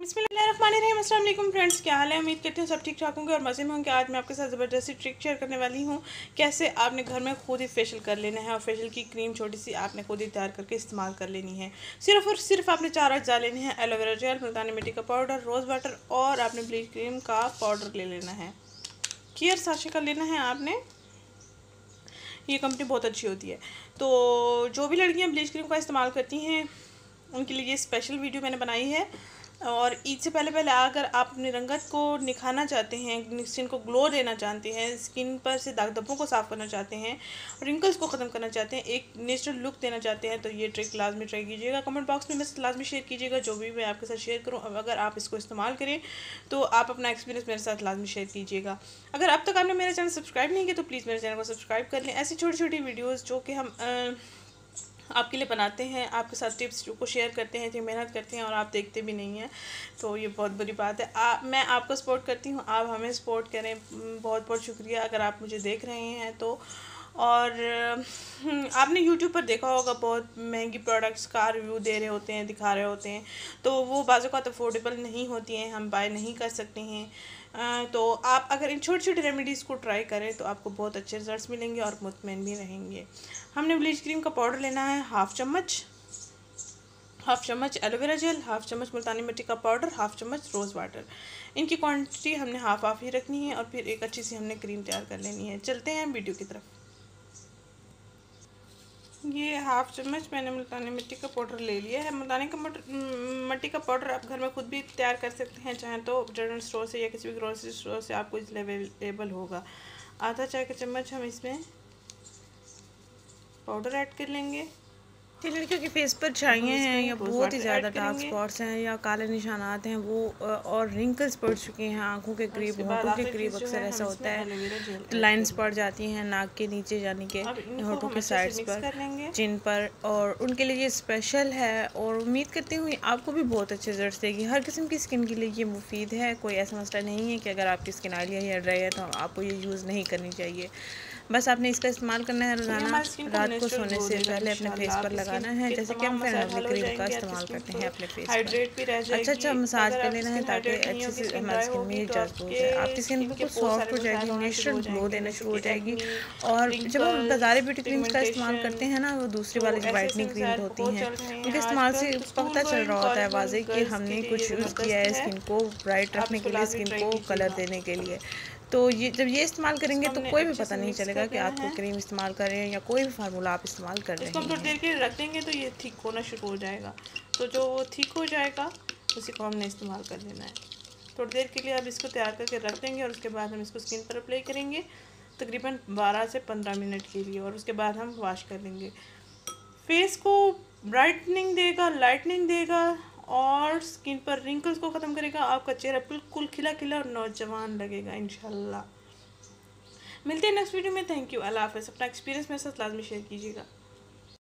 बिस्मिल्लाहिर्रहमानिर्रहीम। अस्सलाम वालेकुम फ्रेंड्स, क्या हाल है? उम्मीद करती हूँ सब ठीक ठाक होंगे और मज़े में होंगे। आज मैं आपके साथ ज़बरदस्ती ट्रिक शेयर करने वाली हूँ कैसे आपने घर में खुद ही फेशियल कर लेना है। और फेशियल की क्रीम छोटी सी आपने खुद ही तैयार करके इस्तेमाल कर लेनी है। सिर्फ और सिर्फ आपने 4 अज्जा लेने हैं: एलोवेरा जेल, मुल्तानी मिट्टी का पाउडर, रोज़ वाटर और आपने ब्लीच क्रीम का पाउडर ले लेना है। केयर साशे का लेना है आपने। ये कंपनी बहुत अच्छी होती है। तो जो भी लड़कियाँ ब्लीच क्रीम का इस्तेमाल करती हैं उनके लिए ये स्पेशल वीडियो मैंने बनाई है। और ईद से पहले पहले अगर आप अपनी रंगत को निखारना चाहते हैं, स्किन को ग्लो देना चाहते हैं, स्किन पर से दाग धब्बों को साफ़ करना चाहते हैं, रिंकल्स को ख़त्म करना चाहते हैं, एक नेचुरल लुक देना चाहते हैं, तो ये ट्रिक लाजमी ट्राई कीजिएगा। कमेंट बॉक्स में बस लाजमी शेयर कीजिएगा जो भी मैं आपके साथ शेयर करूँ। अगर आप इसको इस्तेमाल करें तो आप अपना एक्सपीरियंस मेरे साथ लाजमी शेयर कीजिएगा। अगर अब तक आपने मेरा चैनल सब्सक्राइब नहीं किया तो प्लीज़ मेरे चैनल को सब्सक्राइब कर लें। ऐसी छोटी छोटी वीडियोज़ जो कि हम आपके लिए बनाते हैं, आपके साथ टिप्स को शेयर करते हैं, इतनी मेहनत करते हैं और आप देखते भी नहीं हैं, तो ये बहुत बुरी बात है। मैं आपको सपोर्ट करती हूँ, आप हमें सपोर्ट करें। बहुत बहुत शुक्रिया अगर आप मुझे देख रहे हैं तो। और आपने YouTube पर देखा होगा बहुत महंगी प्रोडक्ट्स का रिव्यू दे रहे होते हैं, दिखा रहे होते हैं, तो वो बाज़ औक़ात अफोर्डेबल नहीं होती हैं, हम बाय नहीं कर सकते हैं। तो आप अगर इन छोटी छोटी रेमेडीज़ को ट्राई करें तो आपको बहुत अच्छे रिजल्ट्स मिलेंगे और मुतमईन भी रहेंगे। हमने ब्लीच क्रीम का पाउडर लेना है हाफ़ चम्मच एलोवेरा जेल, हाफ़ चम्मच मुल्तानी मिट्टी का पाउडर, हाफ़ चम्मच रोज़ वाटर। इनकी क्वांटिटी हमने हाफ़ ही रखनी है और फिर एक अच्छी सी हमने क्रीम तैयार कर लेनी है। चलते हैं वीडियो की तरफ। ये हाफ़ चम्मच मैंने मुल्तानी मिट्टी का पाउडर ले लिया है। मुल्तानी का मिट्टी का पाउडर आप घर में खुद भी तैयार कर सकते हैं, चाहें तो जनरल स्टोर से या किसी भी ग्रोसरी स्टोर से आपको इसलिए अवेलेबल होगा। आधा चाय का चम्मच हम इसमें पाउडर ऐड कर लेंगे। जिन लड़कियों के फेस पर छाइयाँ हैं या बहुत ही ज़्यादा डार्क स्पॉट्स हैं या काले निशानात हैं वो और रिंकल्स पड़ चुके हैं आंखों के करीब, होठों के करीब अक्सर ऐसा होता है, लाइंस पड़ जाती हैं नाक के नीचे यानी कि होठों के साइड्स पर, चिन पर, और उनके लिए ये स्पेशल है। और उम्मीद करती हूँ आपको भी बहुत अच्छे रिजल्ट देगी। हर किस्म की स्किन के लिए ये मुफीद है। कोई ऐसा मसला नहीं है कि अगर आपकी स्किन ऑयली है या ड्राई है तो आपको ये यूज़ नहीं करनी चाहिए। बस आपने इसका इस्तेमाल करना है रोज़ाना रात को सोने से पहले अपने फेस पर लगाना है, जैसे कि हम फेयर एंड लवली क्रीम का इस्तेमाल करते हैं अपने फेस पर। अच्छा मसाज कर लेना है ताकि अच्छे से हमारी स्किन में जज्ब हो जाए। आपकी स्किन बिल्कुल सॉफ्ट हो जाएगी, नेचुरल ग्लो देना शुरू हो जाएगी। और जब हम बाज़ारी ब्यूटी क्रीम्स का इस्तेमाल करते हैं ना, वो दूसरी वाली जो वाइटनिंग क्रीम होती हैं उनके इस्तेमाल से पता चल रहा होता है वाज़े कि हमने कुछ यूज़ किया है स्किन को ब्राइट रखने के लिए, स्किन को कलर देने के लिए। तो ये जब ये इस्तेमाल करेंगे तो कोई भी पता नहीं चलेगा कि आप क्रीम इस्तेमाल कर रहे हैं या कोई भी फार्मूला आप इस्तेमाल कर रहे हैं। इसको हम थोड़ी देर के लिए रख देंगे तो ये थिक होना शुरू हो जाएगा। तो जो वो थिक हो जाएगा उसी को हमने इस्तेमाल कर लेना है। थोड़ी देर के लिए अब इसको तैयार करके रख देंगे और उसके बाद हम इसको स्किन पर अप्लाई करेंगे तकरीबन 12 से 15 मिनट के लिए, और उसके बाद हम वॉश कर लेंगे। फेस को ब्राइटनिंग देगा, लाइटनिंग देगा और स्किन पर रिंकल्स को ख़त्म करेगा। आपका चेहरा बिल्कुल खिला खिला और नौजवान लगेगा इंशाल्लाह। मिलते हैं नेक्स्ट वीडियो में। थैंक यू, अल्लाह हाफ़िज़। अपना एक्सपीरियंस मेरे साथ लाजमी शेयर कीजिएगा।